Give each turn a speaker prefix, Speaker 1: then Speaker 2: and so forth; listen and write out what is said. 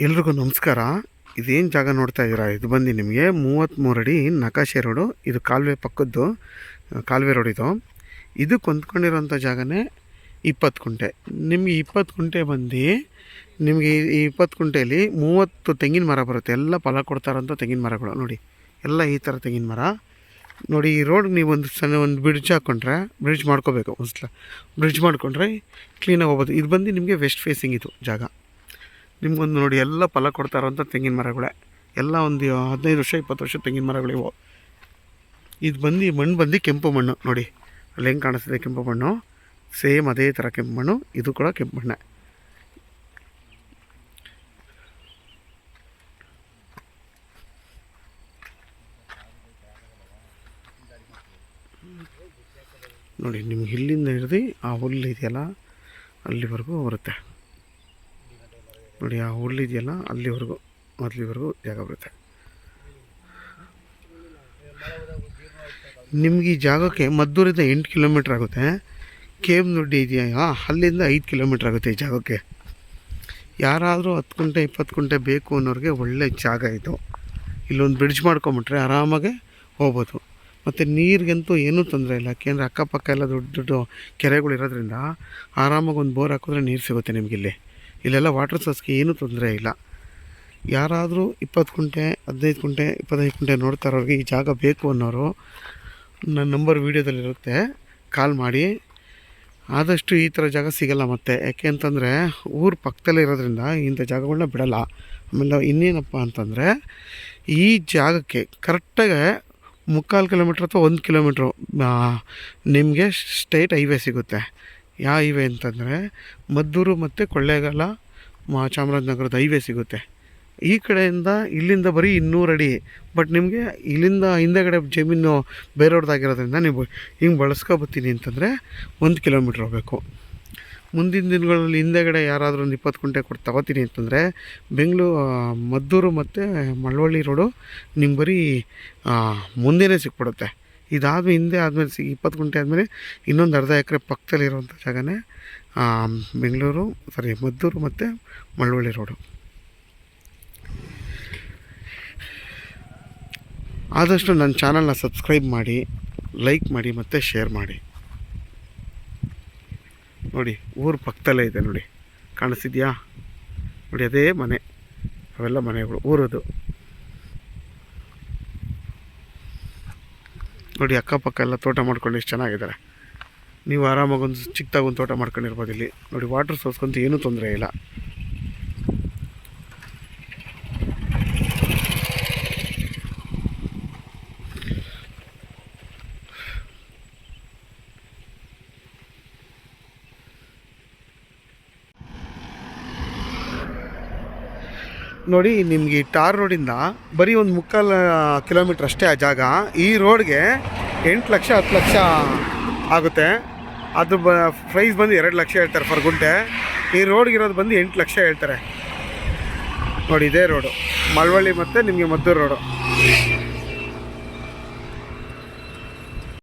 Speaker 1: ಎಲ್ರಿಗೂ ನಮಸ್ಕಾರ. ಇದೇನು ಜಾಗ ನೋಡ್ತಾ ಇದ್ದೀರಾ, ಇದು ಬಂದು ನಿಮಗೆ 33 ಅಡಿ ನಕಾಶೆ ರೋಡು. ಇದು ಕಾಲುವೆ ಪಕ್ಕದ್ದು ಕಾಲುವೆ ರೋಡ್. ಇದಕ್ಕೆ ಹೊಂದ್ಕೊಂಡಿರೋಂಥ ಜಾಗನೇ 20 ಕುಂಟೆ. ನಿಮಗೆ 20 ಕುಂಟೆ ಬಂದು ನಿಮಗೆ ಈ 20 ಕುಂಟೆಯಲ್ಲಿ 30 ತೆಂಗಿನ ಮರ ಬರುತ್ತೆ. ಎಲ್ಲ ಫಲ ಕೊಡ್ತಾ ಇರೋಂಥ ತೆಂಗಿನ ಮರಗಳು ನೋಡಿ, ಎಲ್ಲ ಈ ಥರ ತೆಂಗಿನ ಮರ ನೋಡಿ. ಈ ರೋಡ್ಗೆ ನೀವು ಒಂದು ಬ್ರಿಡ್ಜ್ ಹಾಕ್ಕೊಂಡ್ರೆ, ಬ್ರಿಡ್ಜ್ ಮಾಡ್ಕೋಬೇಕು, ಬ್ರಿಡ್ಜ್ ಮಾಡ್ಕೊಂಡ್ರೆ ಕ್ಲೀನಾಗಿ ಹೋಗ್ಬೋದು. ಇದು ಬಂದು ನಿಮಗೆ ವೆಸ್ಟ್ ಫೇಸಿಂಗ್ ಇದು ಜಾಗ. ನಿಮ್ಗೊಂದು ನೋಡಿ, ಎಲ್ಲ ಫಲ ಕೊಡ್ತಾ ಇರೋಂಥ ತೆಂಗಿನ ಮರಗಳೇ, ಎಲ್ಲ ಒಂದು 15 ವರ್ಷ 20 ವರ್ಷ ತೆಂಗಿನ ಮರಗಳಿವು. ಇದು ಬಂದು ಮಣ್ಣು ಬಂದು ಕೆಂಪು ಮಣ್ಣು ನೋಡಿ, ಅಲ್ಲಿ ಹೆಂಗೆ ಕಾಣಿಸ್ತಿದೆ ಕೆಂಪು ಮಣ್ಣು, ಸೇಮ್ ಅದೇ ಥರ ಕೆಂಪು ಮಣ್ಣು. ಇದು ಕೂಡ ಕೆಂಪು ಮಣ್ಣೆ. ನೋಡಿ, ನಿಮ್ಗೆ ಇಲ್ಲಿಂದ ಹಿಡಿದು ಆ ಹುಲ್ಲು ಇದೆಯಲ್ಲ ಅಲ್ಲಿವರೆಗೂ ಬರುತ್ತೆ ನೋಡಿ. ಆ ಹುಲ್ಲು ಇದೆಯಲ್ಲ ಅಲ್ಲಿವರೆಗೂ ಜಾಗ ಬರುತ್ತೆ. ನಿಮ್ಗೆ ಈ ಜಾಗಕ್ಕೆ ಮದ್ದೂರಿಂದ 8 ಕಿಲೋಮೀಟ್ರ್ ಆಗುತ್ತೆ. ಕೇಮ್ದೊಡ್ಡಿ ಇದೆಯಾ, ಅಲ್ಲಿಂದ 5 ಕಿಲೋಮೀಟ್ರ್ ಆಗುತ್ತೆ ಈ ಜಾಗಕ್ಕೆ. ಯಾರಾದರೂ 10 ಕುಂಟೆ 20 ಕುಂಟೆ ಬೇಕು ಅನ್ನೋರಿಗೆ ಒಳ್ಳೆ ಜಾಗ ಇದು. ಇಲ್ಲೊಂದು ಬ್ರಿಡ್ಜ್ ಮಾಡ್ಕೊಂಬಿಟ್ರೆ ಆರಾಮಾಗೆ ಹೋಗ್ಬೋದು. ಮತ್ತು ನೀರಿಗಂತೂ ಏನೂ ತೊಂದರೆ ಇಲ್ಲ, ಯಾಕೆಂದರೆ ಅಕ್ಕಪಕ್ಕ ಎಲ್ಲ ದೊಡ್ಡ ದೊಡ್ಡ ಕೆರೆಗಳು ಇರೋದ್ರಿಂದ ಆರಾಮಾಗಿ ಒಂದು ಬೋರ್ ಹಾಕಿದ್ರೆ ನೀರು ಸಿಗುತ್ತೆ ನಿಮಗಿಲ್ಲಿ. ಇಲ್ಲೆಲ್ಲ ವಾಟರ್ ಸೋರ್ಸ್ಗೆ ಏನೂ ತೊಂದರೆ ಇಲ್ಲ. ಯಾರಾದರೂ 20 ಕುಂಟೆ 15 ಕುಂಟೆ 25 ಕುಂಟೆ ನೋಡ್ತಾ ಇರೋರಿಗೆ ಈ ಜಾಗ ಬೇಕು ಅನ್ನೋರು ನನ್ನ ನಂಬರ್ ವೀಡಿಯೋದಲ್ಲಿರುತ್ತೆ, ಕಾಲ್ ಮಾಡಿ. ಆದಷ್ಟು ಈ ಥರ ಜಾಗ ಸಿಗೋಲ್ಲ ಮತ್ತೆ, ಯಾಕೆ ಅಂತಂದರೆ ಊರು ಪಕ್ಕದಲ್ಲೇ ಇರೋದ್ರಿಂದ ಇಂಥ ಜಾಗಗಳನ್ನ ಬಿಡೋಲ್ಲ. ಆಮೇಲೆ ಇನ್ನೇನಪ್ಪ ಅಂತಂದರೆ ಈ ಜಾಗಕ್ಕೆ ಕರೆಕ್ಟಾಗಿ 3/4 ಕಿಲೋಮೀಟ್ರ್ ಅಥವಾ 1 ಕಿಲೋಮೀಟ್ರು ನಿಮಗೆ ಸ್ಟೇಟ್ ಹೈವೇ ಸಿಗುತ್ತೆ. ಯಾವ ಹೈವೇ ಅಂತಂದರೆ ಮದ್ದೂರು ಮತ್ತು ಕೊಳ್ಳೇಗಾಲ ಚಾಮರಾಜನಗರದ ಹೈವೇ ಸಿಗುತ್ತೆ. ಈ ಕಡೆಯಿಂದ ಇಲ್ಲಿಂದ ಬರೀ 200 ಅಡಿ. ಬಟ್ ನಿಮಗೆ ಇಲ್ಲಿಂದ ಹಿಂದೆಗಡೆ ಜಮೀನು ಬೇರೆಯವ್ರದ್ದಾಗಿರೋದ್ರಿಂದ ನೀವು ಹಿಂಗೆ ಬಳಸ್ಕೊಬತ್ತೀನಿ ಅಂತಂದರೆ 1 ಕಿಲೋಮೀಟ್ರ್ ಹೋಗಬೇಕು. ಮುಂದಿನ ದಿನಗಳಲ್ಲಿ ಹಿಂದೆಗಡೆ ಯಾರಾದರೂ ಒಂದು 20 ಕುಂಟೆ ಕೊಟ್ಟು ತಗೋತೀನಿ ಅಂತಂದರೆ ಮದ್ದೂರು ಮತ್ತು ಮಳವಳ್ಳಿ ರೋಡು ನಿಮ್ಗೆ ಬರೀ ಮುಂದೆನೇ ಸಿಕ್ಬಿಡುತ್ತೆ. ಇದಾದ್ಮೇಲೆ ಹಿಂದೆ ಆದಮೇಲೆ 20 ಕುಂಟೆ ಆದಮೇಲೆ ಇನ್ನೊಂದು ಅರ್ಧ ಎಕರೆ ಪಕ್ಕದಲ್ಲಿರುವಂಥ ಜಾಗನೇ ಮದ್ದೂರು ಮತ್ತು ಮಳವಳ್ಳಿ ರೋಡು. ಆದಷ್ಟು ನನ್ನ ಚಾನಲ್ನ ಸಬ್ಸ್ಕ್ರೈಬ್ ಮಾಡಿ, ಲೈಕ್ ಮಾಡಿ ಮತ್ತು ಶೇರ್ ಮಾಡಿ. ನೋಡಿ, ಊರು ಪಕ್ಕದಲ್ಲೇ ಇದೆ ನೋಡಿ, ಕಾಣಿಸ್ತಿದ್ಯಾ ನೋಡಿ, ಅದೇ ಮನೆ, ಅವೆಲ್ಲ ಮನೆಗಳು ಊರದು ನೋಡಿ. ಅಕ್ಕಪಕ್ಕ ಎಲ್ಲ ತೋಟ ಮಾಡ್ಕೊಂಡು ಎಷ್ಟು ಚೆನ್ನಾಗಿದ್ದಾರೆ. ನೀವು ಆರಾಮಾಗಿ ಒಂದು ಚಿಕ್ಕದಾಗಿ ಒಂದು ತೋಟ ಮಾಡ್ಕೊಂಡಿರ್ಬೋದು ಇಲ್ಲಿ ನೋಡಿ. ವಾಟರ್ ಸೋರ್ಸ್ಗಂತೂ ಏನೂ ತೊಂದರೆ ಇಲ್ಲ. ನೋಡಿ, ನಿಮಗೆ ಟಾರ್ ರೋಡಿಂದ ಬರೀ ಒಂದು 3/4 ಕಿಲೋಮೀಟ್ರ್ ಅಷ್ಟೇ ಆ ಜಾಗ. ಈ ರೋಡ್ಗೆ 8 ಲಕ್ಷ 10 ಲಕ್ಷ ಆಗುತ್ತೆ. ಅದು ಪ್ರೈಸ್ ಬಂದು 2 ಲಕ್ಷ ಹೇಳ್ತಾರೆ ಫರ್ ಗುಂಟೆ. ಈ ರೋಡ್ಗಿರೋದು ಬಂದು 8 ಲಕ್ಷ ಹೇಳ್ತಾರೆ ನೋಡಿ. ಇದೇ ರೋಡು ಮಳವಳ್ಳಿ ಮತ್ತು ನಿಮಗೆ ಮದ್ದೂರು ರೋಡು.